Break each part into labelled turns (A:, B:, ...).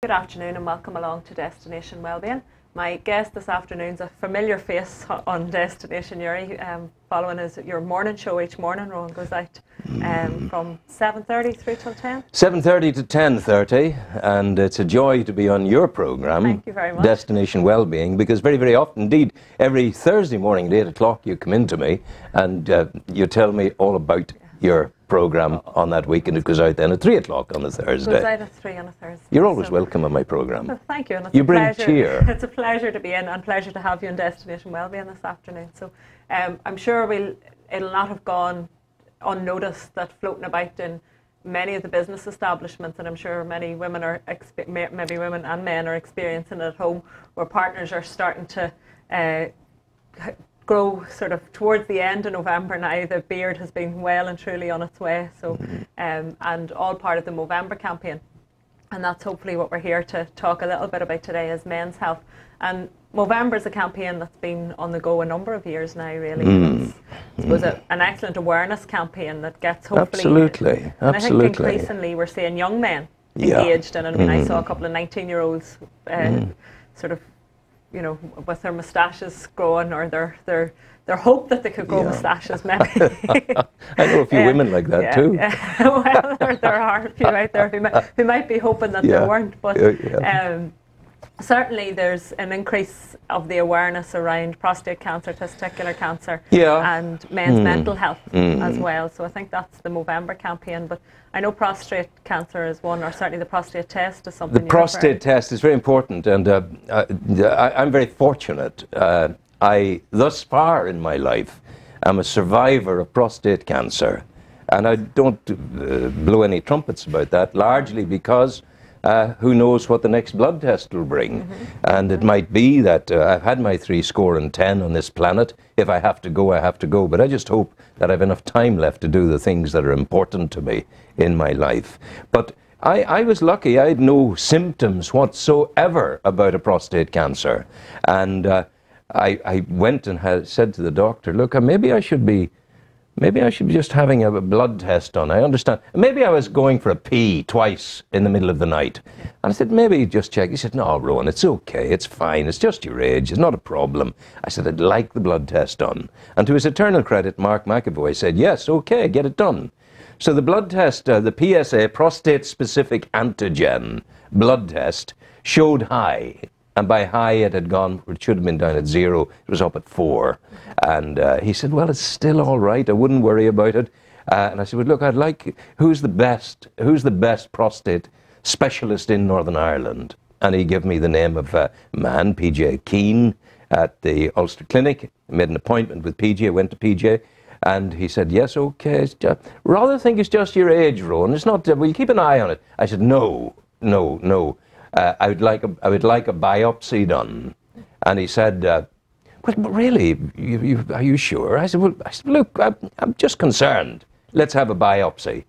A: Good afternoon and welcome along to Destination Wellbeing. My guest this afternoon is a familiar face on Destination Uri, following your morning show each morning. Rowan goes out from 7:30 through till 10.
B: 7:30 to 10:30, and it's a joy to be on your programme.
A: Thank you very much.
B: Destination Wellbeing, because very, very often, indeed, every Thursday morning at 8 o'clock you come in to me and you tell me all about your programme on that week, and it goes out then at 3 o'clock on a Thursday.
A: It goes out at 3 on a Thursday.
B: You're always welcome on my programme.
A: Well, thank you. And it's
B: you
A: a
B: bring
A: pleasure.
B: cheer.
A: It's a pleasure to be in and pleasure to have you in Destination Wellbeing this afternoon. So I'm sure it'll not have gone unnoticed that floating about in many of the business establishments, and I'm sure many women are, maybe women and men are experiencing it at home, where partners are starting to grow sort of towards the end of November now. The beard has been well and truly on its way, so and all part of the Movember campaign, and that's hopefully what we're here to talk a little bit about today, is men's health. And Movember is a campaign that's been on the go a number of years now, really. It was an excellent awareness campaign that gets hopefully...
B: Absolutely.
A: And I think increasingly we're seeing young men engaged in it. I mean, I saw a couple of 19-year-olds sort of, you know, with their moustaches growing, or their hope that they could grow moustaches, maybe.
B: I know a few women like that too.
A: Well, there are a few out there who might be hoping that they weren't, but certainly there's an increase of the awareness around prostate cancer, testicular cancer, and men's mental health as well. So I think that's the Movember campaign. But I know prostate cancer is one, or certainly the prostate test is something.
B: The prostate test is very important, and I'm very fortunate. I, thus far in my life, am a survivor of prostate cancer, and I don't blow any trumpets about that, largely because who knows what the next blood test will bring. And it might be that I've had my 70 on this planet. If I have to go, I have to go. But I just hope that I have enough time left to do the things that are important to me in my life. But I was lucky. I had no symptoms whatsoever about a prostate cancer. And I went and said to the doctor, look, maybe I should be just having a blood test done. I understand. Maybe I was going for a pee twice in the middle of the night. And I said, maybe just check. He said, no, Rowan, it's okay. It's fine. It's just your age. It's not a problem. I said, I'd like the blood test done. And to his eternal credit, Mark McAvoy said, yes, okay, get it done. So the blood test, the PSA, prostate-specific antigen blood test, showed high. And by high, it had gone, it should have been down at 0. It was up at 4. And he said, well, it's still all right. I wouldn't worry about it. And I said, well, look, I'd like, who's the best prostate specialist in Northern Ireland? And he gave me the name of a man, PJ Keane, at the Ulster Clinic. I made an appointment with PJ. I went to PJ. And he said, yes, okay. Rather think it's just your age, Rowan. It's not, will you keep an eye on it? I said, no. I would like a biopsy done. And he said, well, but really, are you sure? I said, look, I'm just concerned. Let's have a biopsy.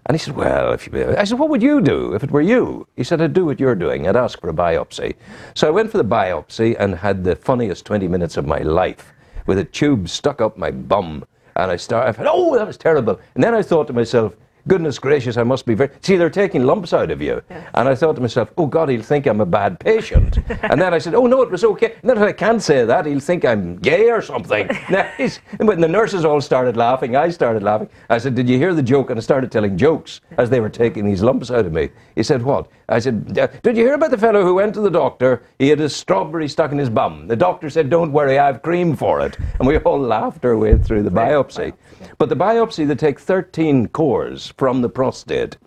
B: And he said, well, I said, what would you do if it were you? He said, I'd do what you're doing. I'd ask for a biopsy. So I went for the biopsy and had the funniest 20 minutes of my life with a tube stuck up my bum. And I thought, oh, that was terrible. And then I thought to myself, goodness gracious, I must be very... See, they're taking lumps out of you. Yes. And I thought to myself, oh, God, he'll think I'm a bad patient. And then I said, oh, no, it was okay. And then I can't say that. He'll think I'm gay or something. But the nurses all started laughing. I started laughing. I said, did you hear the joke? And I started telling jokes as they were taking these lumps out of me. He said, what? I said, did you hear about the fellow who went to the doctor? He had a strawberry stuck in his bum. The doctor said, don't worry, I have cream for it. And we all laughed our way through the biopsy. But the biopsy, they take 13 cores from the prostate,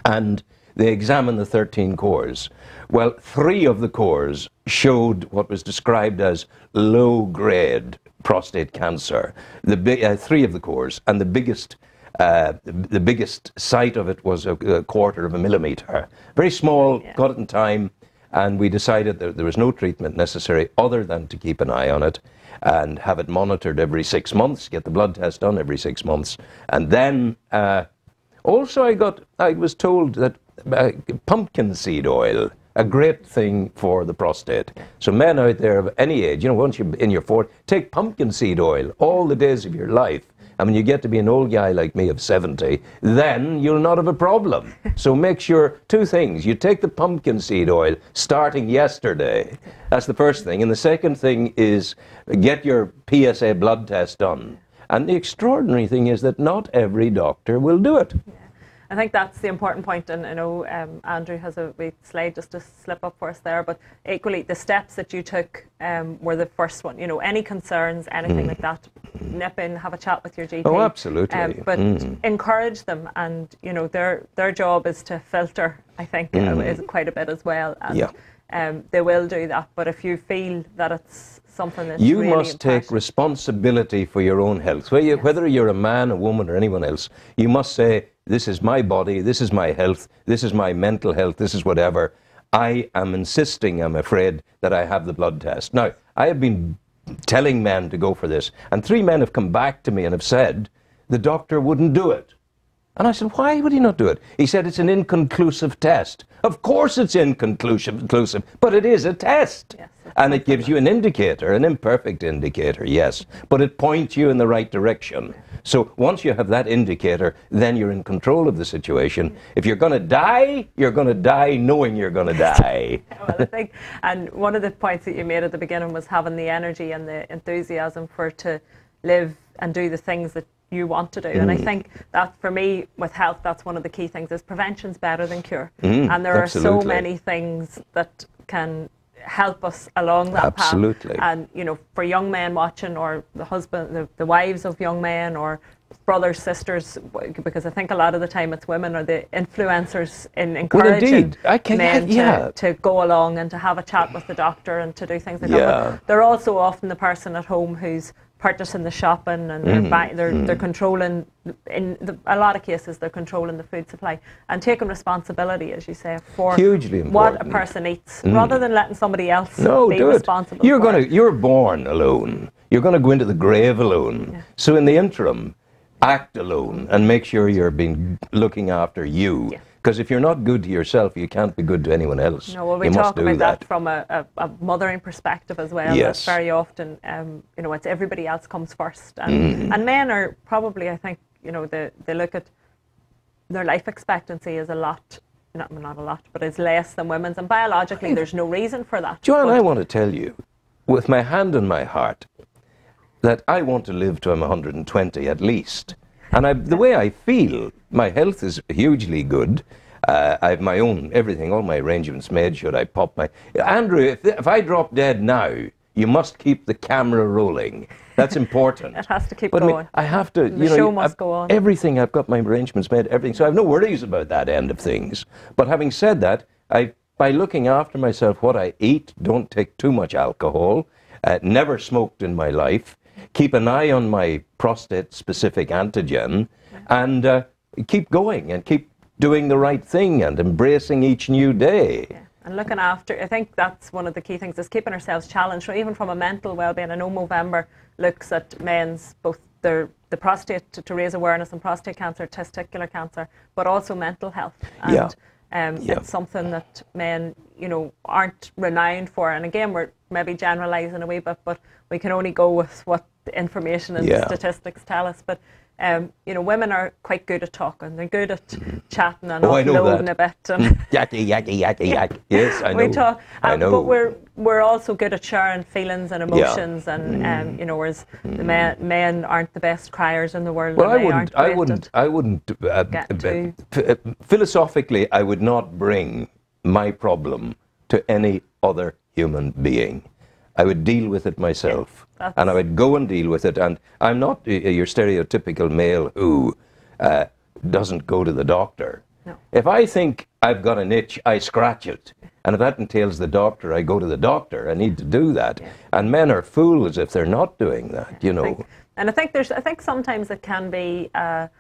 B: and they examine the 13 cores. Well, 3 of the cores showed what was described as low-grade prostate cancer. 3 of the cores, and the biggest site of it was a 1/4 of a millimetre. Very small, got it in time, and we decided that there was no treatment necessary other than to keep an eye on it and have it monitored every 6 months, get the blood test done every 6 months. And then also I was told that pumpkin seed oil, a great thing for the prostate. So men out there of any age, you know, once you're in your 40s, take pumpkin seed oil all the days of your life. And when you get to be an old guy like me of 70, then you'll not have a problem. So make sure, two things. You take the pumpkin seed oil starting yesterday. That's the first thing. And the second thing is get your PSA blood test done. And the extraordinary thing is that not every doctor will do it.
A: Yeah. I think that's the important point, and I know Andrew has a wee slide just to slip up for us there, but equally the steps that you took were the first one. You know, any concerns, anything like that, nip in, have a chat with your GP.
B: Oh, absolutely.
A: But encourage them, and you know, their job is to filter, I think, is quite a bit as well. And they will do that, but if you feel that it's something that's
B: you
A: really
B: must take responsibility for your own health. Whether you're a man, a woman, or anyone else, you must say, this is my body, this is my health, this is my mental health, this is whatever. I am insisting, I'm afraid, that I have the blood test. Now, I have been telling men to go for this, and 3 men have come back to me and have said, the doctor wouldn't do it. And I said, why would he not do it? He said, it's an inconclusive test. Of course it's inconclusive, but it is a test. Yes, and it gives you an indicator, an imperfect indicator, yes, but it points you in the right direction. So once you have that indicator, then you're in control of the situation. If you're going to die, you're going to die knowing you're going to die.
A: Well, I think, and one of the points that you made at the beginning was having the energy and the enthusiasm to live and do the things that you want to do. And I think that for me with health, that's one of the key things, is prevention's better than cure. And there are so many things that can help us along that path. And you know, for young men watching, or the husband, the wives of young men, or brothers, sisters, because I think a lot of the time it's women are the influencers in encouraging men to go along and to have a chat with the doctor and to do things like that. But they're also often the person at home who's purchasing the shopping, and they're controlling, in a lot of cases, they're controlling the food supply and taking responsibility, as you say, for what a person eats, rather than letting somebody else be responsible.
B: You're born alone. You're going to go into the grave alone. So in the interim, act alone and make sure you're looking after you. Because if you're not good to yourself, you can't be good to anyone else.
A: No, well, we talk about that from a mothering perspective as well.
B: Yes.
A: Very often, you know, it's everybody else comes first. And men are probably, I think, you know, they look at their life expectancy is a lot, not a lot, but it's less than women's. And biologically, there's no reason for that.
B: Joanne, I want to tell you, with my hand on my heart, that I want to live to I'm 120 at least. And the way I feel, my health is hugely good. I have my own everything, all my arrangements made. Should I pop my... Andrew, if I drop dead now, you must keep the camera rolling. That's important.
A: It has to keep going.
B: I have to,
A: the show must go on.
B: Everything, I've got my arrangements made, everything. So I have no worries about that end of things. But having said that, by looking after myself, what I eat, don't take too much alcohol, never smoked in my life, keep an eye on my prostate-specific antigen, and keep going and keep doing the right thing and embracing each new day.
A: Yeah. And looking after, I think that's one of the key things, is keeping ourselves challenged. So even from a mental well-being, I know Movember looks at men's, both the prostate, to raise awareness on prostate cancer, testicular cancer, but also mental health. And it's something that men, you know, aren't renowned for. And again, we're maybe generalising a wee bit, but we can only go with what the information and the statistics tell us. But you know, women are quite good at talking. They're good at chatting and offloading a bit. And
B: Yakky. Yes, I know.
A: We talk,
B: I know.
A: But we're also good at sharing feelings and emotions, and you know, whereas the men aren't the best criers in the world.
B: Well, I wouldn't. Philosophically, I would not bring my problem to any other human being. I would deal with it myself, and I would go and deal with it. And I'm not your stereotypical male who doesn't go to the doctor.
A: No.
B: If I think I've got an itch, I scratch it. And if that entails the doctor, I go to the doctor. I need to do that. Yeah. And men are fools if they're not doing that, you know.
A: I think sometimes it can be, you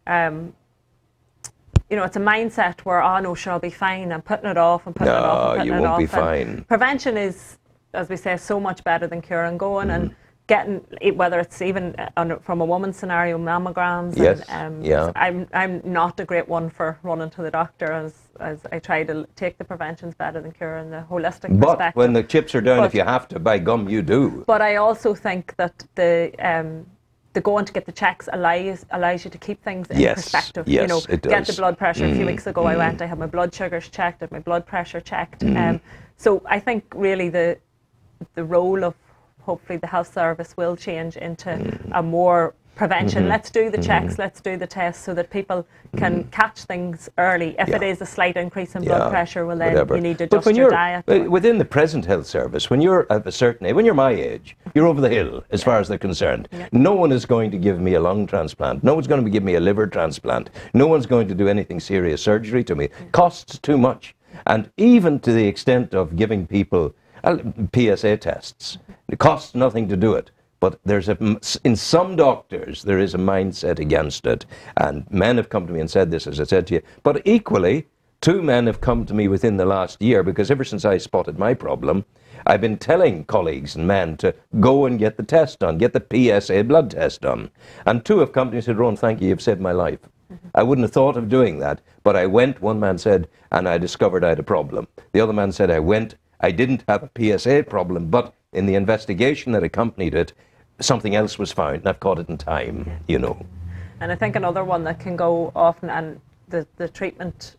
A: know, it's a mindset where, oh no, sure, I'll be fine. I'm putting it off and putting it off and putting it off.
B: No, you won't be fine.
A: Prevention is, as we say, so much better than cure, and going and getting, whether it's even from a woman's scenario, mammograms.
B: Yes,
A: I'm not a great one for running to the doctor, as I try to take the prevention's better than cure and the holistic perspective.
B: But when the chips are down, if you have to, by gum, you do.
A: But I also think that the going to get the checks allows you to keep things in
B: Yes,
A: perspective.
B: yes,
A: You know,
B: it
A: get
B: does.
A: the blood pressure. A few weeks ago, I went. I had my blood sugars checked, I had my blood pressure checked. So I think really the role of hopefully the health service will change into a more prevention. Let's do the checks, let's do the tests, so that people can catch things early. If it is a slight increase in blood pressure, well then you need to adjust your diet.
B: Within the present health service, when you're at a certain age, when you're my age, you're over the hill as far as they're concerned. No one is going to give me a lung transplant. No one's going to give me a liver transplant. No one's going to do anything serious surgery to me. Costs too much. And even to the extent of giving people PSA tests, it costs nothing to do it. But in some doctors, there is a mindset against it. And men have come to me and said this, as I said to you. But equally, 2 men have come to me within the last year, because ever since I spotted my problem, I've been telling colleagues and men to go and get the test done, get the PSA blood test done. And 2 have come to me and said, Rowan, thank you, you've saved my life. I wouldn't have thought of doing that, but I went, one man said, and I discovered I had a problem. The other man said, I didn't have a PSA problem, but in the investigation that accompanied it, something else was found, and I've caught it in time, you know. And
A: I think another one that can go often, and the treatment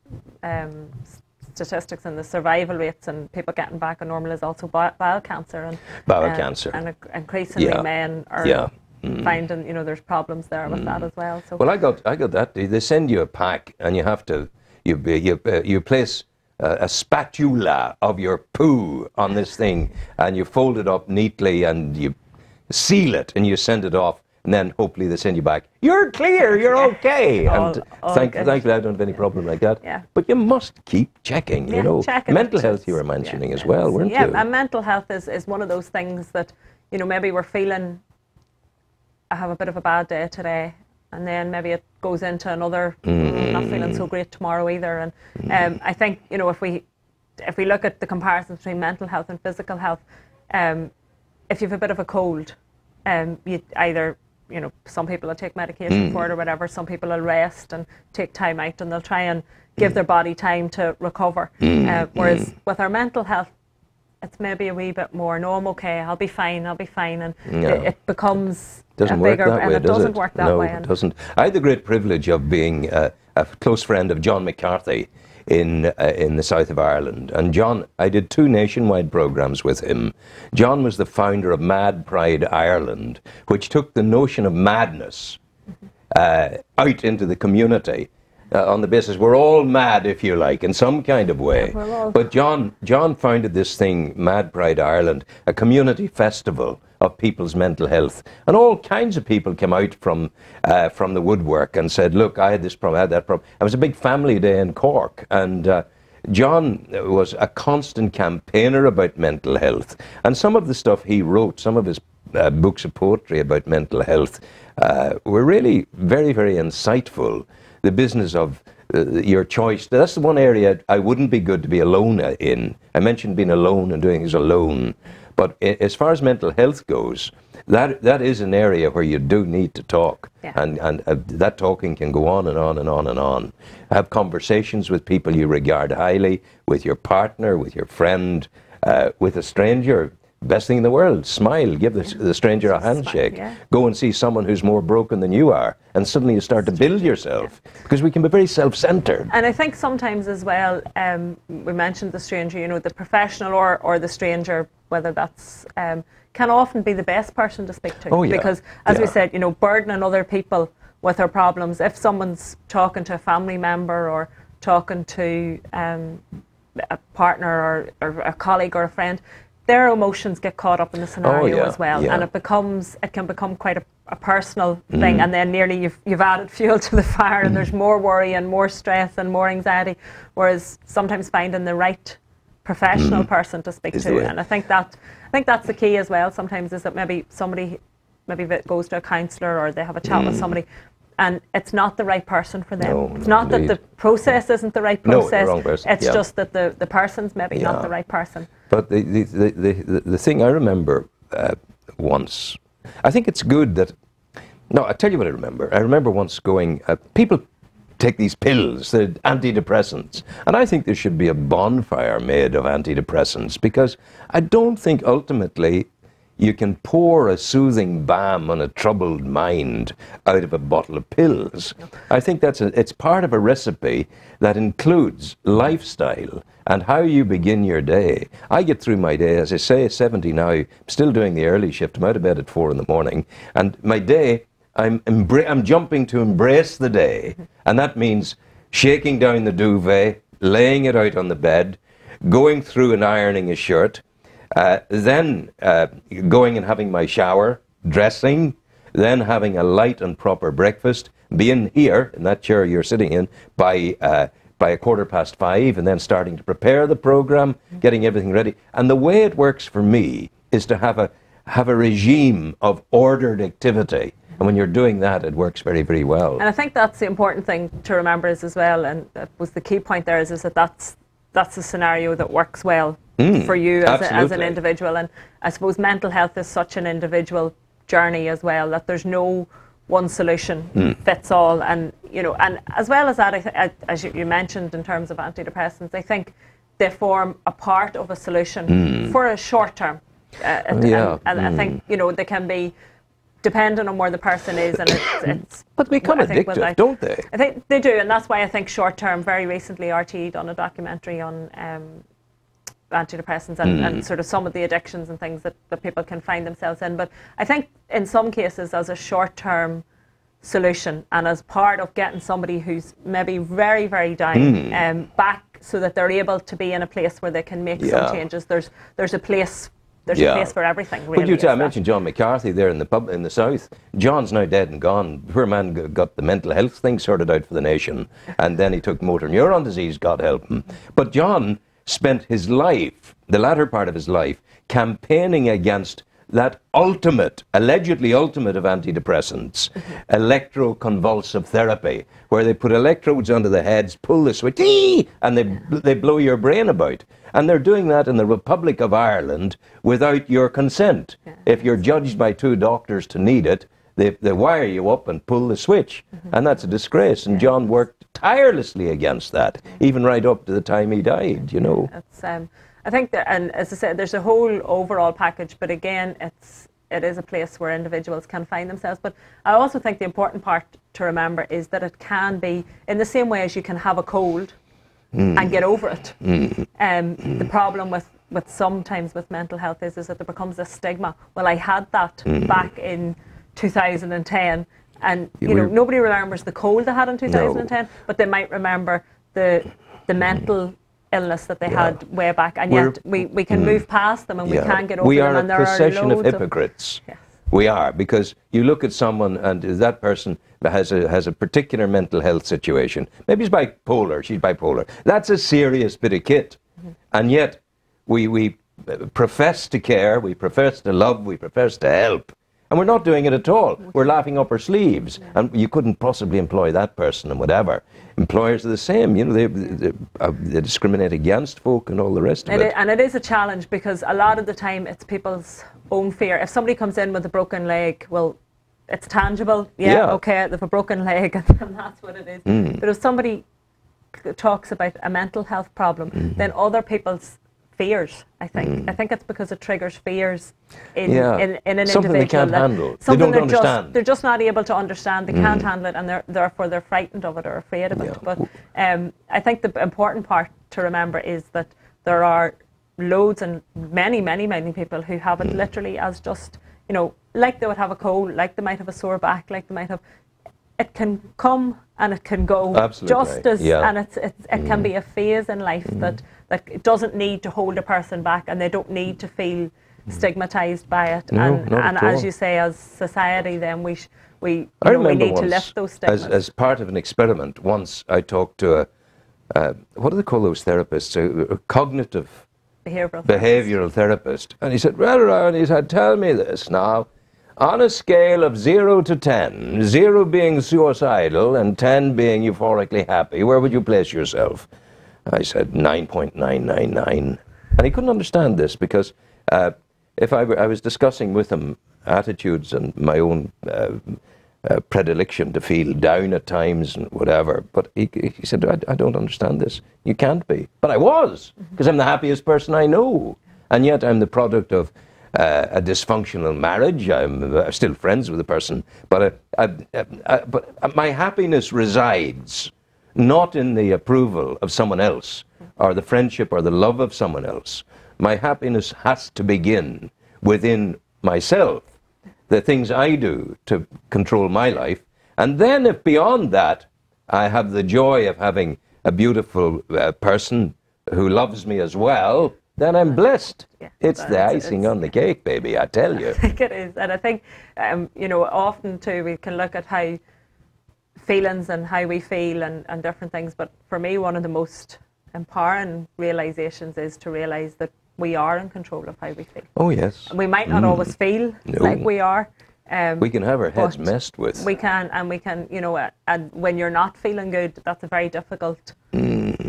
A: statistics and the survival rates and people getting back on normal, is also bowel cancer. And
B: bowel cancer.
A: And increasingly men are finding, you know, there's problems there with that as well. So.
B: Well, I got that. They send you a pack, and you have to, you place a spatula of your poo on this thing, and you fold it up neatly, and you seal it, and you send it off, and then hopefully they send you back, you're clear, you're okay. And thankfully I don't have any problem like that.
A: Yeah.
B: But you must keep checking, you know. Mental health you were mentioning as well, weren't you?
A: Yeah, and mental health is one of those things that, you know, maybe we're feeling, I have a bit of a bad day today, and then maybe it goes into another, not feeling so great tomorrow either. And I think, you know, if we look at the comparison between mental health and physical health, if you have a bit of a cold, you either, you know, some people will take medication for it or whatever, some people will rest and take time out, and they'll try and give their body time to recover. Whereas with our mental health, it's maybe a wee bit more, no, I'm okay, I'll be fine, and it becomes
B: doesn't work that way,
A: and it doesn't work that way.
B: No, it doesn't. I had the great privilege of being a close friend of John McCarthy in the south of Ireland. And John, I did 2 nationwide programs with him. John was the founder of Mad Pride Ireland, which took the notion of madness out into the community on the basis we're all mad, if you like, in some kind of way. But John founded this thing, Mad Pride Ireland, a community festival of people's mental health. And all kinds of people came out from the woodwork and said, look, I had this problem, I had that problem. It was a big family day in Cork, and John was a constant campaigner about mental health. And some of the stuff he wrote, some of his books of poetry about mental health, were really very, very insightful. The business of your choice, that's the one area I wouldn't be good to be alone in. I mentioned being alone and doing things alone. But as far as mental health goes, that is an area where you do need to talk. And that talking can go on and on and on and on. Have conversations with people you regard highly, with your partner, with your friend, with a stranger. Best thing in the world, smile, give the stranger a handshake. Go and see someone who's more broken than you are, and suddenly you start to build yourself, because we can be very self-centered.
A: And I think sometimes as well, we mentioned the stranger, you know, the professional or the stranger, whether that's, can often be the best person to speak to. Because as we said, you know, burdening other people with their problems, if someone's talking to a family member or talking to a partner or a colleague or a friend, their emotions get caught up in the scenario as well, and it can become quite a personal thing, and then nearly you've added fuel to the fire, and there's more worry and more stress and more anxiety. Whereas sometimes finding the right professional person to speak to, and I think that's the key as well. Sometimes is that maybe somebody goes to a counsellor or they have a chat with somebody, and it's not the right person for them. It's not that the process isn't the right process.
B: Wrong person.
A: It's just that the person's maybe not the right person.
B: But the thing I remember once, I think it's good that, no, I'll tell you what I remember. I remember once going, people take these pills, the antidepressants, and I think there should be a bonfire made of antidepressants, because I don't think ultimately you can pour a soothing balm on a troubled mind out of a bottle of pills. I think it's part of a recipe that includes lifestyle and how you begin your day. I get through my day, as I say, 70 now, still doing the early shift. I'm out of bed at 4 in the morning, and my day, I'm jumping to embrace the day, and that means shaking down the duvet, laying it out on the bed, going through and ironing a shirt, then going and having my shower, dressing, then having a light and proper breakfast, being here in that chair you're sitting in by 5:15, and then starting to prepare the program, getting everything ready. And the way it works for me is to have a regime of ordered activity. And when you're doing that, it works very, very well.
A: And I think that's the important thing to remember is as well, and that was the key point there, is that that's a scenario that works well for you as an individual. And I suppose mental health is such an individual journey as well, that there's no one solution fits all. And and as well as that, as you mentioned in terms of antidepressants, I think they form a part of a solution for a short term. And I think they can be, depending on where the person is, and it's
B: but they become addictive, don't they?
A: I think they do, and that's why I think short term. Very recently, RTE done a documentary on antidepressants and sort of some of the addictions and things that people can find themselves in. But I think in some cases, as a short term solution and as part of getting somebody who's maybe very, very down back, so that they're able to be in a place where they can make some changes. There's a place. There's a place for everything, really.
B: But I mentioned John McCarthy there in the pub in the south. John's now dead and gone. Poor man got the mental health thing sorted out for the nation, and then he took motor neuron disease, God help him. But John spent his life, the latter part of his life, campaigning against that allegedly ultimate of antidepressants, electroconvulsive therapy, where they put electrodes under the heads, pull the switch, and they blow your brain about. And they're doing that in the Republic of Ireland without your consent. If you're judged by 2 doctors to need it, they wire you up and pull the switch. And that's a disgrace. And John worked tirelessly against that, even right up to the time he died,
A: It's, I think that, and as I said, there's a whole overall package, but again, it is a place where individuals can find themselves. But I also think the important part to remember is that it can be, in the same way as you can have a cold and get over it. The problem with sometimes with mental health is that there becomes a stigma. Well, I had that back in 2010, and nobody remembers the cold they had in 2010, but they might remember the mental illness that they had way back, and yet we can move past them and we can get over them.
B: We are a procession of hypocrites. We are, because you look at someone and that person has a particular mental health situation. Maybe he's bipolar, she's bipolar. That's a serious bit of kit. And yet we profess to care, we profess to love, we profess to help. And we're not doing it at all. We're laughing up our sleeves. And you couldn't possibly employ that person and whatever. Employers are the same. They discriminate against folk and all the rest of it.
A: And it is a challenge, because a lot of the time it's people's own fear. If somebody comes in with a broken leg, well, it's tangible. Okay, they have a broken leg and that's what it is. But if somebody talks about a mental health problem, then other people's fears, I think it's because it triggers fears in an individual.
B: Something they can't handle. They don't understand.
A: They're just not able to understand. They can't handle it, and therefore they're frightened of it or afraid of it. But I think the important part to remember is that there are loads and many people who have it literally as just, like they would have a cold, like they might have a sore back, like they might have. It can come and it can go.
B: Absolutely.
A: Just as, and it can be a phase in life that it doesn't need to hold a person back, and they don't need to feel stigmatized by it.
B: No,
A: and as you say, as society, then we need to lift those stigmas.
B: As part of an experiment, once I talked to what do they call those therapists? A cognitive behavioral therapist. And he said, well, Rowan, he said, tell me this now. On a scale of 0 to 10, 0 being suicidal and 10 being euphorically happy, where would you place yourself? I said 9.999. And he couldn't understand this, because if I was discussing with him attitudes and my own predilection to feel down at times and whatever, but he said, I don't understand this. You can't be. But I was, because I'm the happiest person I know. And yet I'm the product of a dysfunctional marriage. I'm still friends with the person, but my happiness resides not in the approval of someone else or the friendship or the love of someone else. My happiness has to begin within myself, the things I do to control my life. And then if beyond that I have the joy of having a beautiful person who loves me as well, then I'm blessed. Yeah, it's the icing on the cake, baby, I tell you.
A: I think it is. And I think, you know, often too we can look at how feelings and how we feel and different things. But for me, one of the most empowering realizations is to realize that we are in control of how we feel.
B: Oh, yes.
A: And we might not always feel like we are.
B: We can have our heads messed with.
A: We can, you know, and when you're not feeling good, that's a very difficult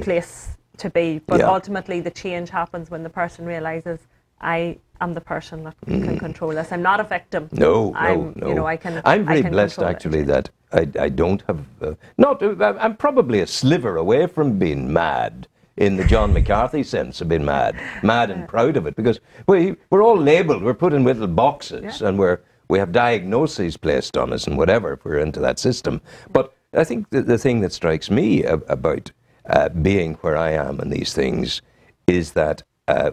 A: place to be. But ultimately, the change happens when the person realizes, I am the person that can control this. I'm not a victim.
B: No.
A: You know, I can.
B: I'm very blessed, actually, that I don't have. I'm probably a sliver away from being mad in the John McCarthy sense of being mad and proud of it, because we're all labelled. We're put in little boxes, and we have diagnoses placed on us and whatever if we're into that system. But I think the thing that strikes me about being where I am in these things is that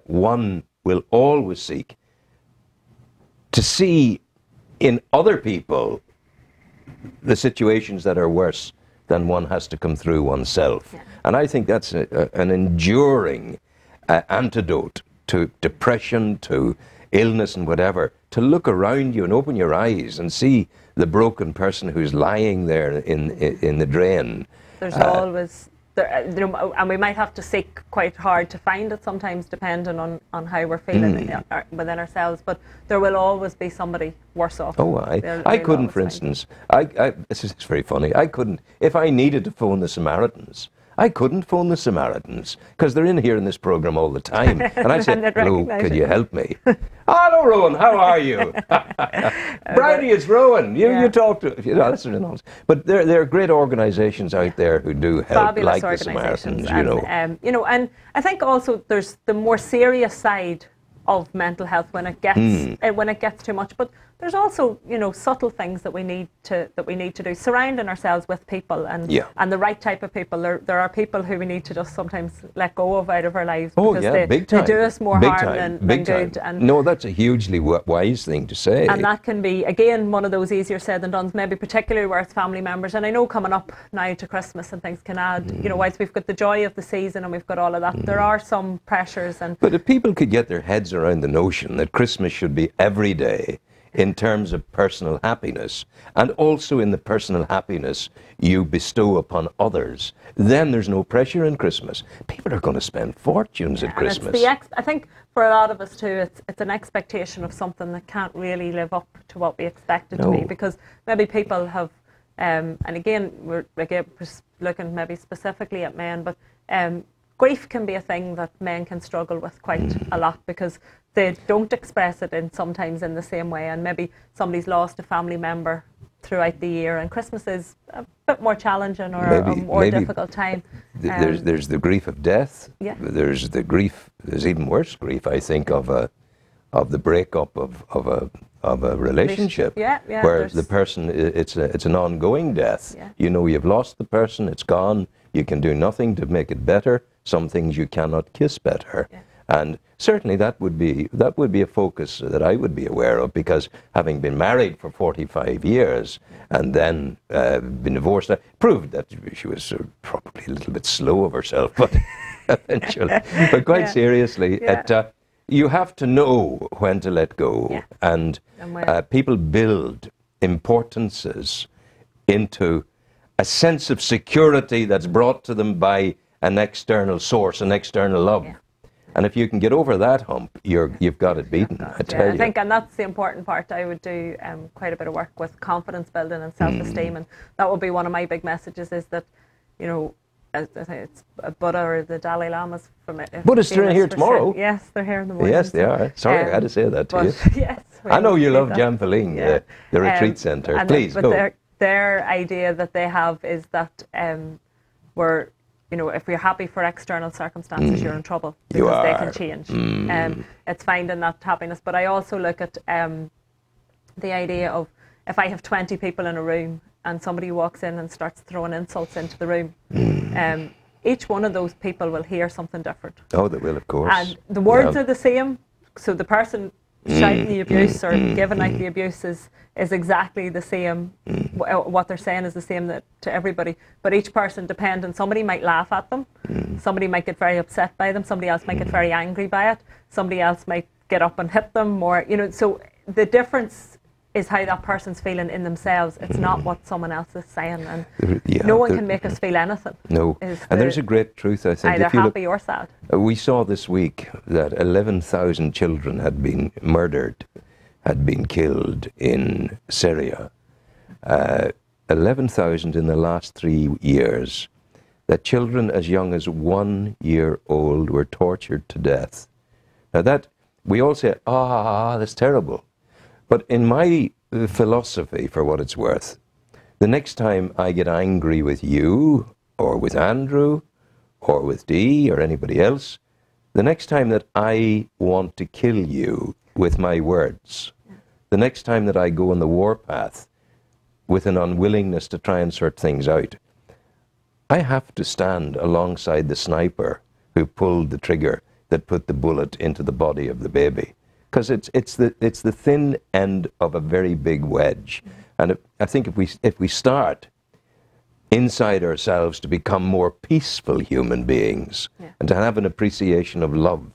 B: one will always seek to see in other people the situations that are worse than one has to come through oneself. Yeah. And I think that's an enduring antidote to depression, to illness and whatever, to look around you and open your eyes and see the broken person who's lying there in the drain.
A: There's always, you know, and we might have to seek quite hard to find it sometimes, depending on how we're feeling within ourselves, but there will always be somebody worse off.
B: Oh, I couldn't, for instance, this is very funny, I couldn't, if I needed to phone the Samaritans, I couldn't phone the Samaritans because they're in here in this program all the time. And I said, hello, could you help me? Hello, Rowan, how are you? Bridie, it's Rowan. You talk to, you know, that's sort of nonsense. But there are great organisations out there who do help,
A: fabulous
B: like the Samaritans,
A: you know, and I think also there's the more serious side of mental health when it gets too much, but there's also, you know, subtle things that we need to do, surrounding ourselves with people and the right type of people. There are people who we need to just sometimes let go of out of our lives because they do us more harm than good. And
B: no, that's a hugely wise thing to say.
A: And that can be, again, one of those easier said than done, maybe particularly where it's family members. And I know coming up now to Christmas and things can add, you know, whilst we've got the joy of the season and we've got all of that, there are some pressures. But
B: if people could get their heads around the notion that Christmas should be every day in terms of personal happiness, and also in the personal happiness you bestow upon others, then there's no pressure in Christmas. People are going to spend fortunes at Christmas.
A: I think for a lot of us too, it's an expectation of something that can't really live up to what we expect it to be, because maybe people have, and again, we're looking maybe specifically at men, but grief can be a thing that men can struggle with quite a lot because they don't express it sometimes in the same way, and maybe somebody's lost a family member throughout the year and Christmas is a bit more challenging or a more difficult time.
B: There's the grief of death. Yeah. There's even worse grief, I think, of the breakup of a relationship, where the person, it's an ongoing death. Yeah. You know, you've lost the person, it's gone, you can do nothing to make it better. Some things you cannot kiss better. Yeah. And certainly that would be a focus that I would be aware of, because having been married for 45 years and then been divorced, proved that she was probably a little bit slow of herself, but eventually. But quite seriously, you have to know when to let go, and people build importances into a sense of security that's brought to them by an external source, an external love. Yeah. And if you can get over that hump, you've got it beaten, I tell you.
A: I think, and that's the important part. I would do quite a bit of work with confidence building and self-esteem, and that would be one of my big messages, is that, you know, it's Buddha or the Dalai Lama's from it.
B: Buddha's here tomorrow.
A: Yes, they're here in the morning.
B: Yes, they are. Sorry, I had to say that to you.
A: Yes.
B: I know you love Jamvaling, the retreat centre. Please, go.
A: Their idea that they have is that we're you know, if you're happy for external circumstances, you're in trouble because
B: You
A: they
B: are.
A: can change. It's finding that happiness. But I also look at the idea of if I have 20 people in a room and somebody walks in and starts throwing insults into the room, each one of those people will hear something different.
B: Oh, they will, of course.
A: And the words are the same. So the person shouting the abuse or giving out the abuse is exactly the same. What they're saying is the same to everybody. But each person depending, somebody might laugh at them. Somebody might get very upset by them. Somebody else might get very angry by it. Somebody else might get up and hit them more. You know, so the difference is how that person's feeling in themselves. It's not what someone else is saying. And no one can make us feel anything.
B: No. And there's a great truth, I think.
A: Either happy or sad.
B: We saw this week that 11,000 children had been murdered, had been killed in Syria. 11,000 in the last 3 years. That children as young as 1 year old were tortured to death. Now that, we all say, that's terrible. But in my philosophy, for what it's worth, the next time I get angry with you, or with Andrew, or with Dee, or anybody else, the next time that I want to kill you with my words, the next time that I go on the warpath with an unwillingness to try and sort things out, I have to stand alongside the sniper who pulled the trigger that put the bullet into the body of the baby. Because it's the thin end of a very big wedge. And I think if we start inside ourselves to become more peaceful human beings, and to have an appreciation of love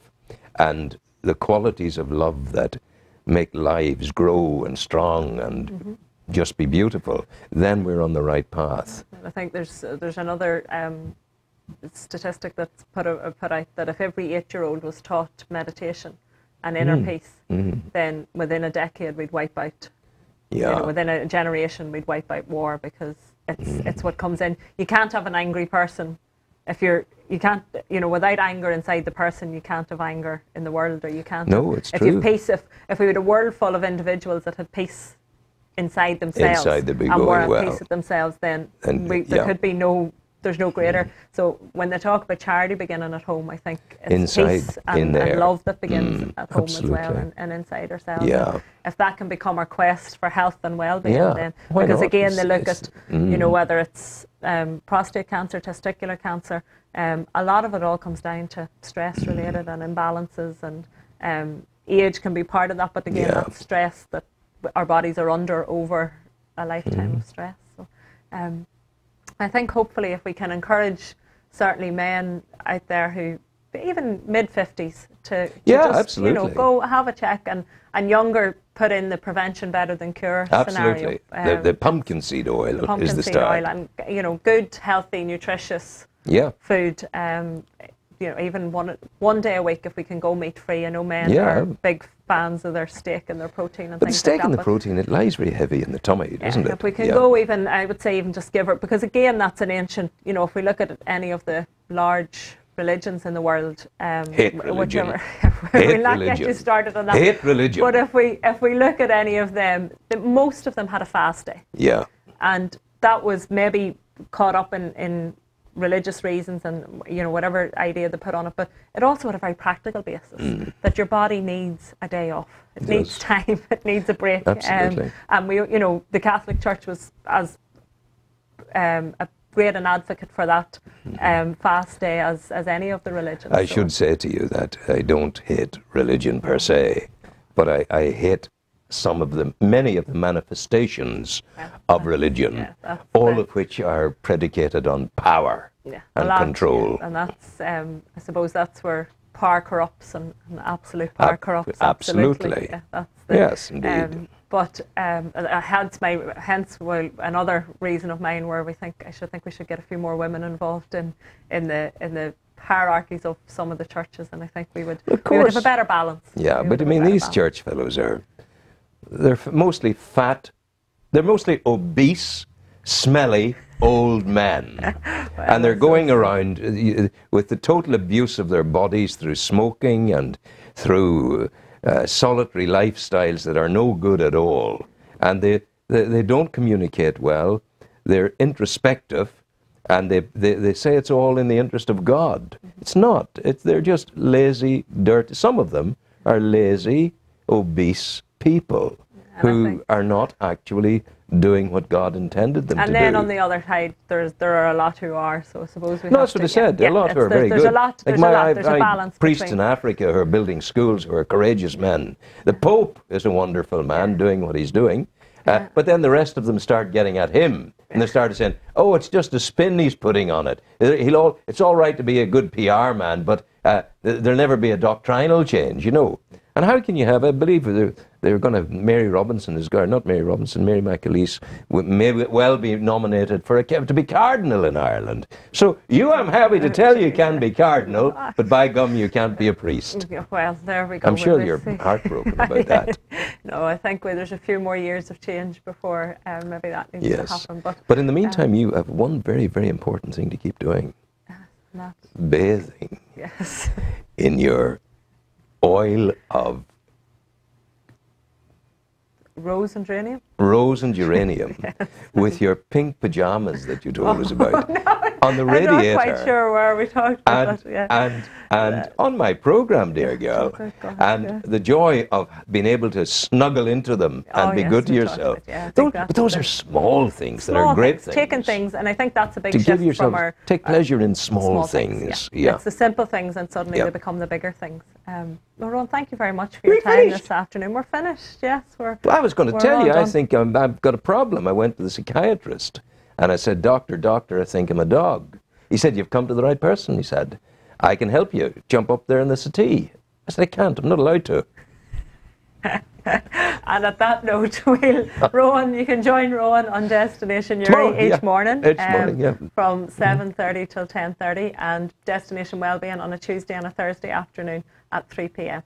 B: and the qualities of love that make lives grow and strong and just be beautiful, then we're on the right path.
A: I think there's another statistic that's put out that if every 8-year-old was taught meditation and inner peace, then within a decade we'd wipe out. You know, within a generation we'd wipe out war, because it's what comes in. You can't have an angry person if you can't, you know, without anger inside the person, you can't have anger in the world, or you can't.
B: No, it's
A: if
B: true.
A: You have peace, if we had a world full of individuals that had peace inside themselves and were at peace with themselves, then there could be there's no greater. So when they talk about charity beginning at home, I think it's
B: inside,
A: peace and love that begins at home as well, and inside ourselves.
B: Yeah.
A: And if that can become our quest for health and well-being, then
B: why
A: because
B: not?
A: again they look at you know, whether it's prostate cancer, testicular cancer, a lot of it all comes down to stress related and imbalances, and age can be part of that, but again that's stress that our bodies are under over a lifetime of stress. So I think hopefully if we can encourage certainly men out there who even mid-50s to just
B: absolutely,
A: you know, go have a check, and younger put in the prevention better than cure
B: absolutely.
A: scenario.
B: The pumpkin seed oil is the start.
A: Oil and, you know, good, healthy, nutritious food. You know, even one day a week if we can go meat free. I know men are big fans of their steak and their protein and things like that. But the
B: steak and the protein, it lies very heavy in the tummy, doesn't it?
A: If we can go even, I would say even just give it, because again that's an ancient, you know, if we look at any of the large religions in the world,
B: hate religion.
A: Whichever,
B: hate
A: we'll not
B: religion.
A: get you started on that.
B: Hate religion.
A: But if we look at any of them, most of them had a fast day.
B: Yeah.
A: And that was maybe caught up in religious reasons and, you know, whatever idea they put on it, but it also had a very practical basis that your body needs a day off. It needs time. It needs a break.
B: Absolutely.
A: And we, you know, the Catholic Church was as a great an advocate for that fast day as any of the religions.
B: I should say to you that I don't hate religion per se, but I hate many of the manifestations of religion, all of which are predicated on power and control.
A: And that's, I suppose that's where power corrupts, and absolute power corrupts. Absolutely.
B: Yes, indeed.
A: But hence another reason of mine where I think we should get a few more women involved in the hierarchies of some of the churches, and I think we would have a better balance.
B: Yeah, but I mean, these church fellows they're mostly fat, they're mostly obese, smelly old men. And they're going around with the total abuse of their bodies through smoking and through solitary lifestyles that are no good at all. And they don't communicate well, they're introspective, And they say it's all in the interest of God. It's not. They're just lazy, dirty. Some of them are lazy, obese people who are not actually doing what God intended them to do.
A: And then on the other side, there are a lot who are. So I suppose we.
B: No, that's what I said. A lot who are very good.
A: There's a balance.
B: Priests in Africa who are building schools who are courageous men. The Pope is a wonderful man doing what he's doing. But then the rest of them start getting at him. And they started saying, oh, it's just a spin he's putting on it. It's all right to be a good PR man, but there'll never be a doctrinal change, you know. And how can you have, I believe they're going to, Mary McAleese may well be nominated for to be cardinal in Ireland. So I'm happy to tell you can be cardinal, but by gum you can't be a priest.
A: Well, there we go.
B: I'm sure you're heartbroken about that.
A: No, I think there's a few more years of change before maybe that needs to happen.
B: But in the meantime, you have one very, very important thing to keep doing. Bathing.
A: Yes.
B: In your oil of
A: rose and geranium.
B: Rose and geranium, yes. With your pink pajamas that you told us about on the radiator.
A: I'm not quite sure where we talked about that.
B: And on my program, dear girl, the joy of being able to snuggle into them and be good to yourself. Those are small things that are great things.
A: Taking things, and I think that's a big shift from our...
B: Take pleasure in small things.
A: It's the simple things, and suddenly they become the bigger things. Rowan, thank you very much for your time this afternoon. We're finished, yes.
B: I was going to tell you, I think I've got a problem. I went to the psychiatrist and I said, Doctor, I think I'm a dog. He said, you've come to the right person. He said, I can help you. Jump up there in the settee. I said, I can't. I'm not allowed to.
A: And at that note, Rowan, you can join Rowan on Destination Uri each morning. From 7:30 till 10:30, and Destination Wellbeing on a Tuesday and a Thursday afternoon at 3 p.m.